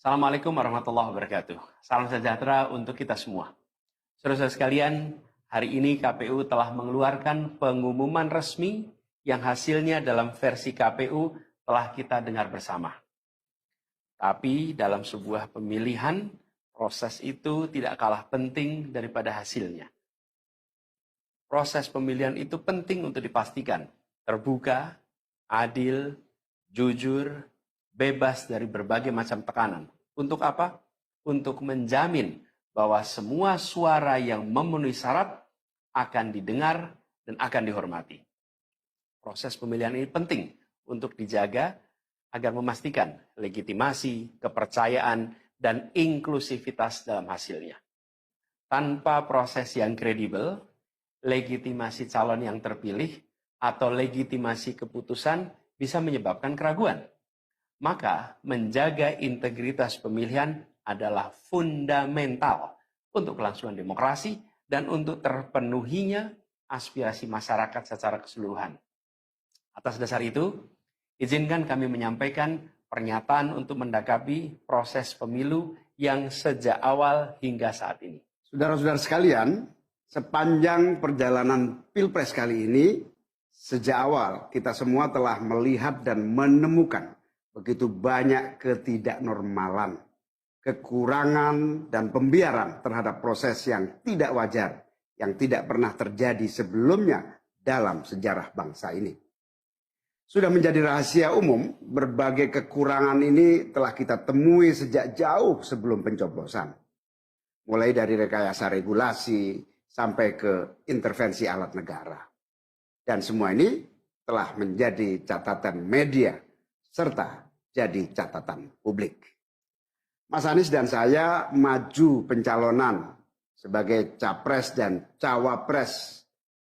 Assalamualaikum warahmatullahi wabarakatuh. Salam sejahtera untuk kita semua. Saudara-saudara sekalian, hari ini KPU telah mengeluarkan pengumuman resmi yang hasilnya dalam versi KPU telah kita dengar bersama. Tapi dalam sebuah pemilihan, proses itu tidak kalah penting daripada hasilnya. Proses pemilihan itu penting untuk dipastikan terbuka, adil, jujur, bebas dari berbagai macam tekanan. Untuk apa? Untuk menjamin bahwa semua suara yang memenuhi syarat akan didengar dan akan dihormati. Proses pemilihan ini penting untuk dijaga agar memastikan legitimasi, kepercayaan, dan inklusivitas dalam hasilnya. Tanpa proses yang kredibel, legitimasi calon yang terpilih atau legitimasi keputusan bisa menyebabkan keraguan. Maka menjaga integritas pemilihan adalah fundamental untuk kelangsungan demokrasi dan untuk terpenuhinya aspirasi masyarakat secara keseluruhan. Atas dasar itu, izinkan kami menyampaikan pernyataan untuk mendakapi proses pemilu yang sejak awal hingga saat ini. Saudara-saudara sekalian, sepanjang perjalanan Pilpres kali ini, sejak awal kita semua telah melihat dan menemukan begitu banyak ketidaknormalan, kekurangan, dan pembiaran terhadap proses yang tidak wajar, yang tidak pernah terjadi sebelumnya dalam sejarah bangsa ini. Sudah menjadi rahasia umum, berbagai kekurangan ini telah kita temui sejak jauh sebelum pencoblosan. Mulai dari rekayasa regulasi sampai ke intervensi alat negara. Dan semua ini telah menjadi catatan media serta jadi catatan publik. Mas Anies dan saya maju pencalonan sebagai capres dan cawapres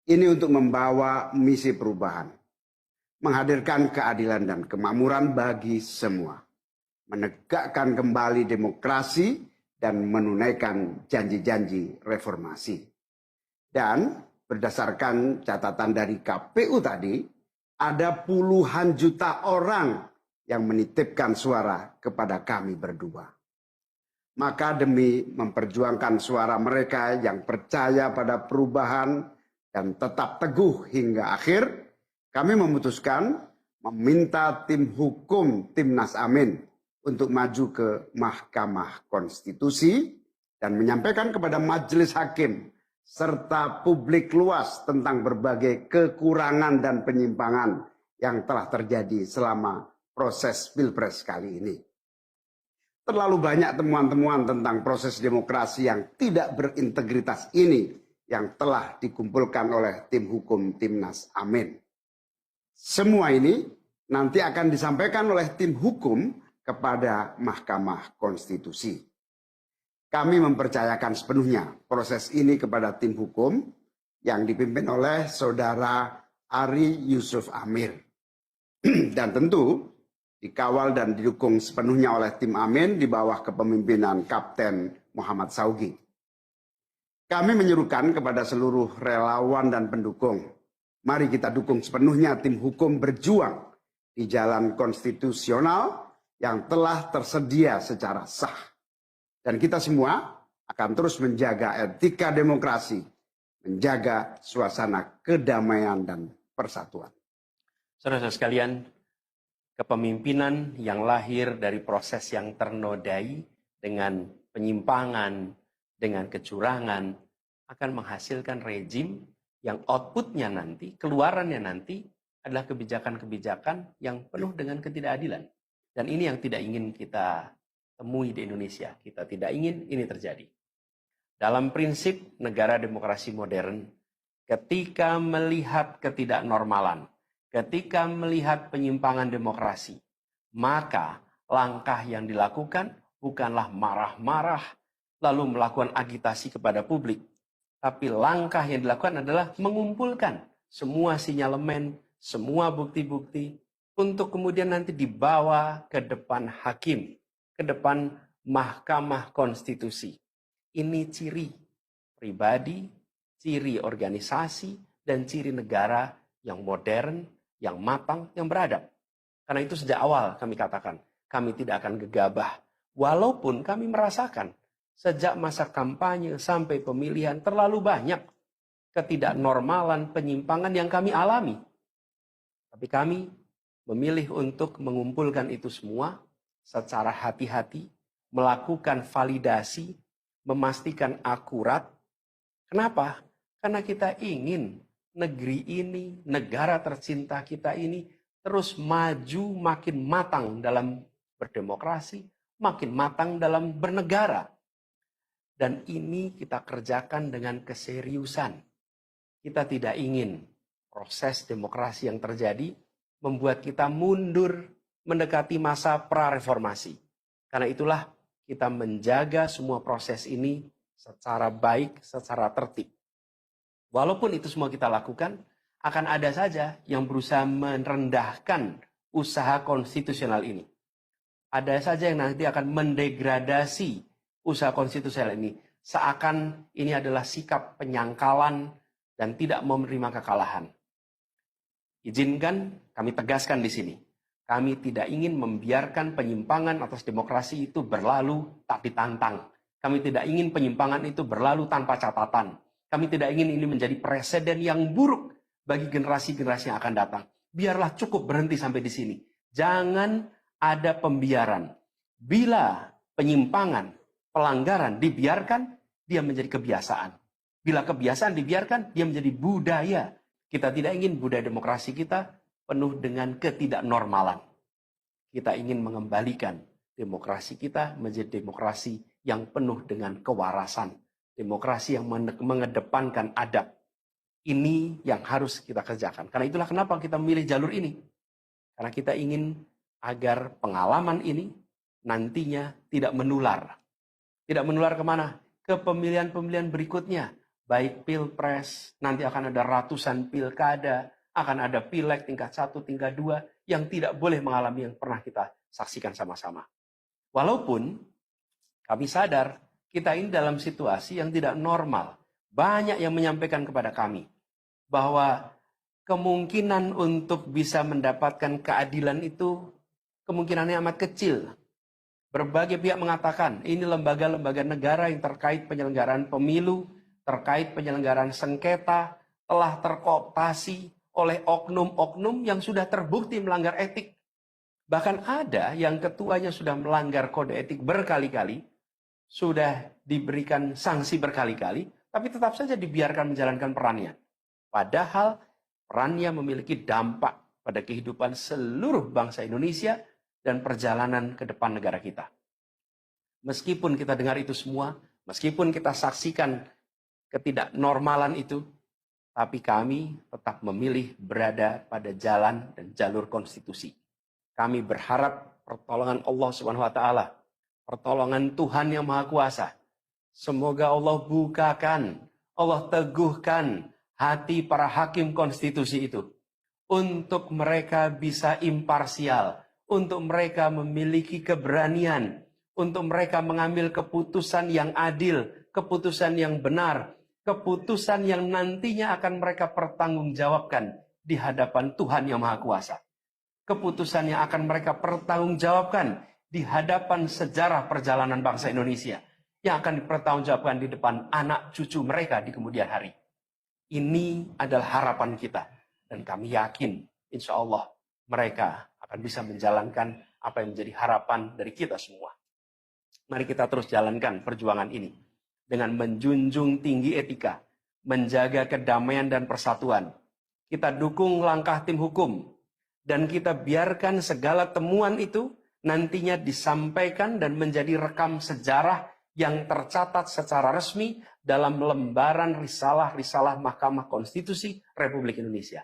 ini untuk membawa misi perubahan, menghadirkan keadilan dan kemakmuran bagi semua, menegakkan kembali demokrasi dan menunaikan janji-janji reformasi. Dan berdasarkan catatan dari KPU tadi, ada puluhan juta orang yang menitipkan suara kepada kami berdua. Maka demi memperjuangkan suara mereka yang percaya pada perubahan dan tetap teguh hingga akhir, kami memutuskan meminta tim hukum Timnas Amin untuk maju ke Mahkamah Konstitusi dan menyampaikan kepada majelis hakim serta publik luas tentang berbagai kekurangan dan penyimpangan yang telah terjadi selama proses Pilpres kali ini. Terlalu banyak temuan-temuan tentang proses demokrasi yang tidak berintegritas ini yang telah dikumpulkan oleh tim hukum Timnas Amin. Semua ini nanti akan disampaikan oleh tim hukum kepada Mahkamah Konstitusi. Kami mempercayakan sepenuhnya proses ini kepada tim hukum yang dipimpin oleh Saudara Ari Yusuf Amir. Dan tentu dikawal dan didukung sepenuhnya oleh tim Amin di bawah kepemimpinan Kapten Muhammad Saugi. Kami menyerukan kepada seluruh relawan dan pendukung, mari kita dukung sepenuhnya tim hukum berjuang di jalan konstitusional yang telah tersedia secara sah. Dan kita semua akan terus menjaga etika demokrasi, menjaga suasana kedamaian dan persatuan. Saudara-saudara sekalian, kepemimpinan yang lahir dari proses yang ternodai dengan penyimpangan, dengan kecurangan, akan menghasilkan rejim yang outputnya nanti, keluarannya nanti adalah kebijakan-kebijakan yang penuh dengan ketidakadilan. Dan ini yang tidak ingin kita temui di Indonesia. Kita tidak ingin ini terjadi. Dalam prinsip negara demokrasi modern, ketika melihat ketidaknormalan, ketika melihat penyimpangan demokrasi, maka langkah yang dilakukan bukanlah marah-marah lalu melakukan agitasi kepada publik. Tapi langkah yang dilakukan adalah mengumpulkan semua sinyalemen, semua bukti-bukti untuk kemudian nanti dibawa ke depan hakim, ke depan Mahkamah Konstitusi. Ini ciri pribadi, ciri organisasi, dan ciri negara yang modern, yang matang, yang beradab. Karena itu sejak awal kami katakan, kami tidak akan gegabah Walaupun kami merasakan sejak masa kampanye sampai pemilihan terlalu banyak ketidaknormalan, penyimpangan yang kami alami. Tapi kami memilih untuk mengumpulkan itu semua secara hati-hati, melakukan validasi, memastikan akurat. Kenapa? Karena kita ingin negeri ini, negara tercinta kita ini terus maju makin matang dalam berdemokrasi, makin matang dalam bernegara. Dan ini kita kerjakan dengan keseriusan. Kita tidak ingin proses demokrasi yang terjadi membuat kita mundur mendekati masa prareformasi. Karena itulah kita menjaga semua proses ini secara baik, secara tertib. Walaupun itu semua kita lakukan, akan ada saja yang berusaha merendahkan usaha konstitusional ini. Ada saja yang nanti akan mendegradasi usaha konstitusional ini. Seakan ini adalah sikap penyangkalan dan tidak mau menerima kekalahan. Izinkan kami tegaskan di sini. Kami tidak ingin membiarkan penyimpangan atas demokrasi itu berlalu tak ditantang. Kami tidak ingin penyimpangan itu berlalu tanpa catatan. Kami tidak ingin ini menjadi presiden yang buruk bagi generasi-generasi yang akan datang. Biarlah cukup berhenti sampai di sini. Jangan ada pembiaran. Bila penyimpangan, pelanggaran dibiarkan, dia menjadi kebiasaan. Bila kebiasaan dibiarkan, dia menjadi budaya. Kita tidak ingin budaya demokrasi kita penuh dengan ketidaknormalan. Kita ingin mengembalikan demokrasi kita menjadi demokrasi yang penuh dengan kewarasan. Demokrasi yang mengedepankan adab. Ini yang harus kita kerjakan. Karena itulah kenapa kita memilih jalur ini. Karena kita ingin agar pengalaman ini nantinya tidak menular. Tidak menular kemana? Ke pemilihan-pemilihan berikutnya. Baik pilpres, nanti akan ada ratusan pilkada, akan ada pileg tingkat 1, tingkat 2, yang tidak boleh mengalami yang pernah kita saksikan sama-sama. Walaupun kami sadar, kita ini dalam situasi yang tidak normal. Banyak yang menyampaikan kepada kami, bahwa kemungkinan untuk bisa mendapatkan keadilan itu, kemungkinannya amat kecil. Berbagai pihak mengatakan, ini lembaga-lembaga negara yang terkait penyelenggaraan pemilu, terkait penyelenggaraan sengketa, telah terkooptasi oleh oknum-oknum yang sudah terbukti melanggar etik. Bahkan ada yang ketuanya sudah melanggar kode etik berkali-kali, sudah diberikan sanksi berkali-kali, tapi tetap saja dibiarkan menjalankan perannya. Padahal perannya memiliki dampak pada kehidupan seluruh bangsa Indonesia dan perjalanan ke depan negara kita. Meskipun kita dengar itu semua, meskipun kita saksikan ketidaknormalan itu, tapi kami tetap memilih berada pada jalan dan jalur konstitusi. Kami berharap pertolongan Allah Subhanahu wa taala, pertolongan Tuhan yang Maha Kuasa. Semoga Allah bukakan, Allah teguhkan hati para hakim konstitusi itu untuk mereka bisa imparsial, untuk mereka memiliki keberanian, untuk mereka mengambil keputusan yang adil, keputusan yang benar, keputusan yang nantinya akan mereka pertanggungjawabkan di hadapan Tuhan yang Maha Kuasa. Keputusan yang akan mereka pertanggungjawabkan di hadapan sejarah perjalanan bangsa Indonesia, yang akan dipertanggungjawabkan di depan anak cucu mereka di kemudian hari. Ini adalah harapan kita, dan kami yakin insya Allah mereka akan bisa menjalankan apa yang menjadi harapan dari kita semua. Mari kita terus jalankan perjuangan ini dengan menjunjung tinggi etika, menjaga kedamaian dan persatuan. Kita dukung langkah tim hukum, dan kita biarkan segala temuan itu nantinya disampaikan dan menjadi rekam sejarah yang tercatat secara resmi dalam lembaran risalah-risalah Mahkamah Konstitusi Republik Indonesia.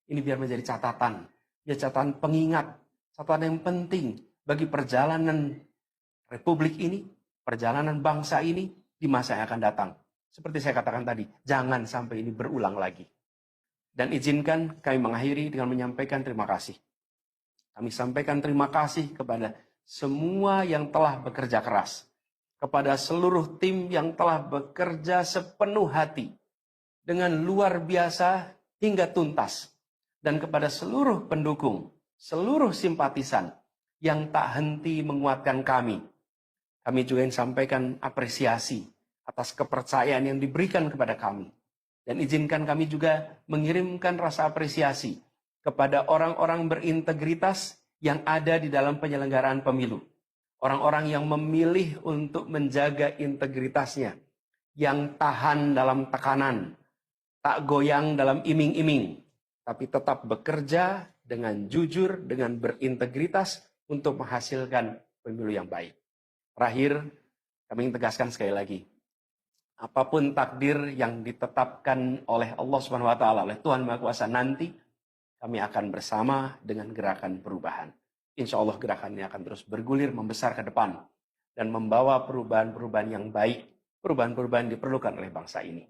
Ini biar menjadi catatan, catatan pengingat, catatan yang penting bagi perjalanan Republik ini, perjalanan bangsa ini di masa yang akan datang. Seperti saya katakan tadi, jangan sampai ini berulang lagi. Dan izinkan kami mengakhiri dengan menyampaikan terima kasih. Kami sampaikan terima kasih kepada semua yang telah bekerja keras, kepada seluruh tim yang telah bekerja sepenuh hati, dengan luar biasa hingga tuntas, dan kepada seluruh pendukung, seluruh simpatisan yang tak henti menguatkan kami Kami juga ingin sampaikan apresiasi atas kepercayaan yang diberikan kepada kami. Dan izinkan kami juga mengirimkan rasa apresiasi kepada orang-orang berintegritas yang ada di dalam penyelenggaraan pemilu. Orang-orang yang memilih untuk menjaga integritasnya, yang tahan dalam tekanan, tak goyang dalam iming-iming, tapi tetap bekerja dengan jujur, dengan berintegritas untuk menghasilkan pemilu yang baik. Terakhir, kami ingin tegaskan sekali lagi, apapun takdir yang ditetapkan oleh Allah Subhanahu wa taala, oleh Tuhan Maha Kuasa nanti, kami akan bersama dengan gerakan perubahan. Insya Allah gerakan ini akan terus bergulir, membesar ke depan, dan membawa perubahan-perubahan yang baik, perubahan-perubahan diperlukan oleh bangsa ini.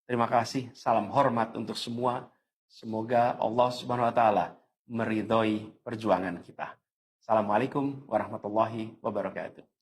Terima kasih, salam hormat untuk semua. Semoga Allah Subhanahu wa taala meridhoi perjuangan kita. Assalamualaikum warahmatullahi wabarakatuh.